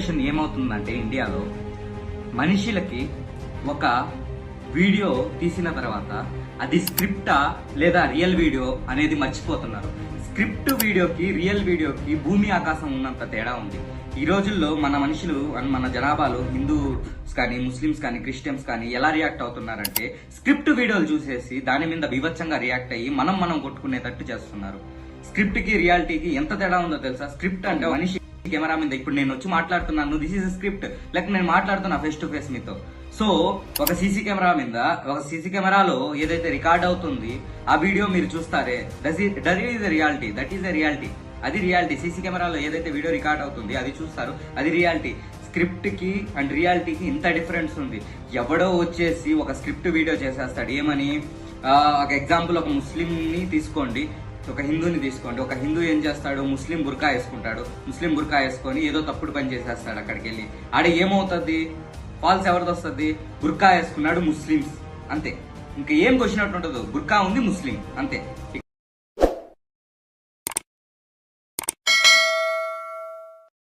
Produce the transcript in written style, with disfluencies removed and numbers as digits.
Generation ఏమవుతుందంటే ఇండియాలో మనుషులకి ఒక వీడియో తీసిన తర్వాత అది స్క్రిప్టా లేదా రియల్ వీడియో అనేది మర్చిపోతున్నారు. స్క్రిప్ట్ వీడియోకి రియల్ వీడియోకి భూమి ఆకాశం ఉన్నంత తేడా ఉంది. ఈ రోజుల్లో మన మనుషులు మన జనాభాలో హిందూస్ కానీ ముస్లిమ్స్ కానీ క్రిస్టియన్స్ కానీ ఎలా రియాక్ట్ అవుతున్నారంటే స్క్రిప్ట్ వీడియోలు చూసేసి దాని మీద బీభత్సంగా రియాక్ట్ అయ్యి మనం కొట్టుకునేటట్టు చేస్తున్నారు. స్క్రిప్ట్ కి రియాలిటీకి ఎంత తేడా ఉందో తెలుసా? స్క్రిప్ట్ అంటే మనిషి కెమెరా మీద ఇప్పుడు నేను వచ్చి మాట్లాడుతున్నాను, దిస్ ఈస్ స్క్రిప్ట్, లేక నేను మాట్లాడుతున్నా ఫేస్ టు ఫేస్ మీతో. సో ఒక సీసీ కెమెరాలో ఏదైతే రికార్డ్ అవుతుంది ఆ వీడియో మీరు చూస్తారే, దట్ ఈస్ రియాలిటీ. అది రియాలిటీ. సీసీ కెమెరాలో ఏదైతే వీడియో రికార్డ్ అవుతుంది అది చూస్తారు, అది రియాలిటీ. స్క్రిప్ట్ కి అండ్ రియాలిటీకి ఇంత డిఫరెన్స్ ఉంది. ఎవడో వచ్చేసి ఒక స్క్రిప్ట్ వీడియో చేసేస్తాడు. ఏమని, ఒక ఎగ్జాంపుల్, ఒక ముస్లింని తీసుకోండి, ఒక హిందూని తీసుకోండి. ఒక హిందూ ఏం చేస్తాడు, ముస్లిం బుర్కా వేసుకుంటాడు. ముస్లిం బుర్కా వేసుకొని ఏదో తప్పుడు పని చేసేస్తాడు. అక్కడికి వెళ్ళి ఆడ ఏమవుతుంది, ఫాల్స్ ఎవరిది వస్తుంది, బుర్కా వేసుకున్నాడు ముస్లిమ్స్, అంతే. ఇంకా ఏం క్వశ్చన్ ఉండదు, బుర్కా ఉంది ముస్లిం, అంతే.